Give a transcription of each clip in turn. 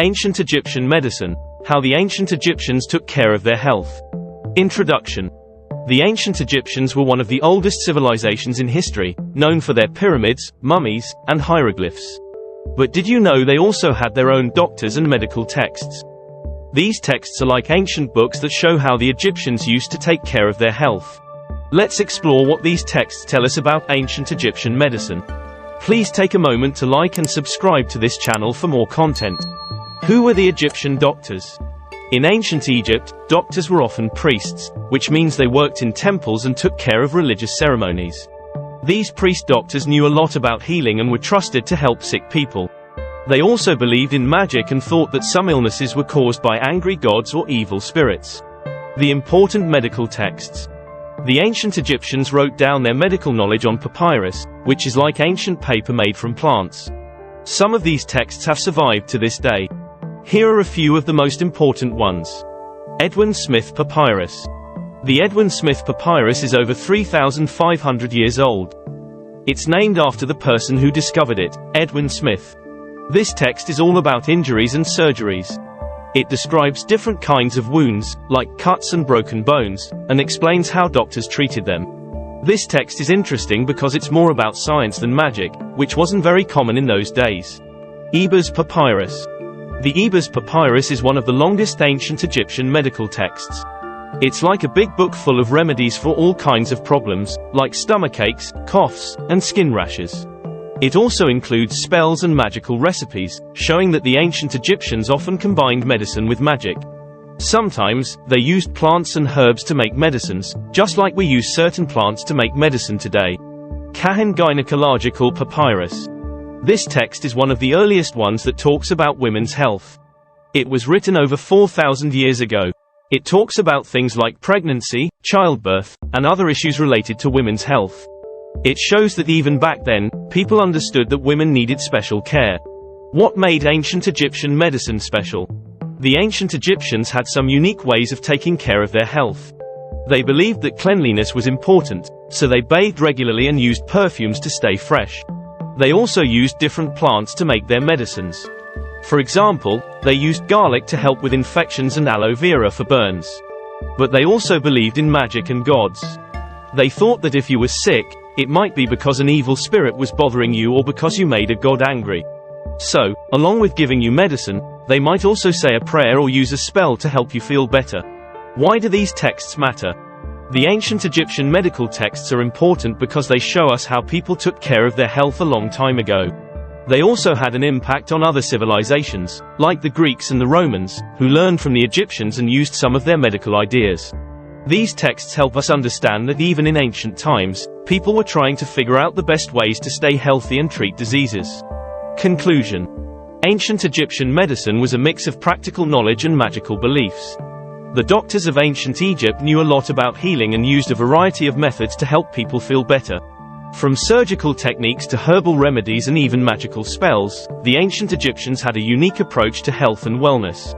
Ancient Egyptian Medicine: How the Ancient Egyptians Took Care of Their Health. Introduction. The ancient Egyptians were one of the oldest civilizations in history, known for their pyramids, mummies, and hieroglyphs. But did you know they also had their own doctors and medical texts? These texts are like ancient books that show how the Egyptians used to take care of their health. Let's explore what these texts tell us about ancient Egyptian medicine. Please take a moment to like and subscribe to this channel for more content. Who were the Egyptian doctors? In ancient Egypt, doctors were often priests, which means they worked in temples and took care of religious ceremonies. These priest doctors knew a lot about healing and were trusted to help sick people. They also believed in magic and thought that some illnesses were caused by angry gods or evil spirits. The important medical texts. The ancient Egyptians wrote down their medical knowledge on papyrus, which is like ancient paper made from plants. Some of these texts have survived to this day. Here are a few of the most important ones. Edwin Smith Papyrus. The Edwin Smith Papyrus is over 3,500 years old. It's named after the person who discovered it, Edwin Smith. This text is all about injuries and surgeries. It describes different kinds of wounds, like cuts and broken bones, and explains how doctors treated them. This text is interesting because it's more about science than magic, which wasn't very common in those days. Ebers Papyrus. The Ebers Papyrus is one of the longest ancient Egyptian medical texts. It's like a big book full of remedies for all kinds of problems, like stomachaches, coughs, and skin rashes. It also includes spells and magical recipes, showing that the ancient Egyptians often combined medicine with magic. Sometimes, they used plants and herbs to make medicines, just like we use certain plants to make medicine today. Kahin Gynecological Papyrus. This text is one of the earliest ones that talks about women's health. It was written over 4,000 years ago. It talks about things like pregnancy, childbirth, and other issues related to women's health. It shows that even back then, people understood that women needed special care. What made ancient Egyptian medicine special? The ancient Egyptians had some unique ways of taking care of their health. They believed that cleanliness was important, so they bathed regularly and used perfumes to stay fresh. They also used different plants to make their medicines. For example, they used garlic to help with infections and aloe vera for burns. But they also believed in magic and gods. They thought that if you were sick, it might be because an evil spirit was bothering you or because you made a god angry. So, along with giving you medicine, they might also say a prayer or use a spell to help you feel better. Why do these texts matter? The ancient Egyptian medical texts are important because they show us how people took care of their health a long time ago. They also had an impact on other civilizations, like the Greeks and the Romans, who learned from the Egyptians and used some of their medical ideas. These texts help us understand that even in ancient times, people were trying to figure out the best ways to stay healthy and treat diseases. Conclusion. Ancient Egyptian medicine was a mix of practical knowledge and magical beliefs. The doctors of ancient Egypt knew a lot about healing and used a variety of methods to help people feel better. From surgical techniques to herbal remedies and even magical spells, the ancient Egyptians had a unique approach to health and wellness.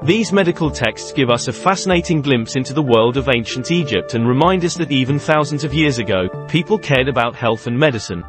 These medical texts give us a fascinating glimpse into the world of ancient Egypt and remind us that even thousands of years ago, people cared about health and medicine.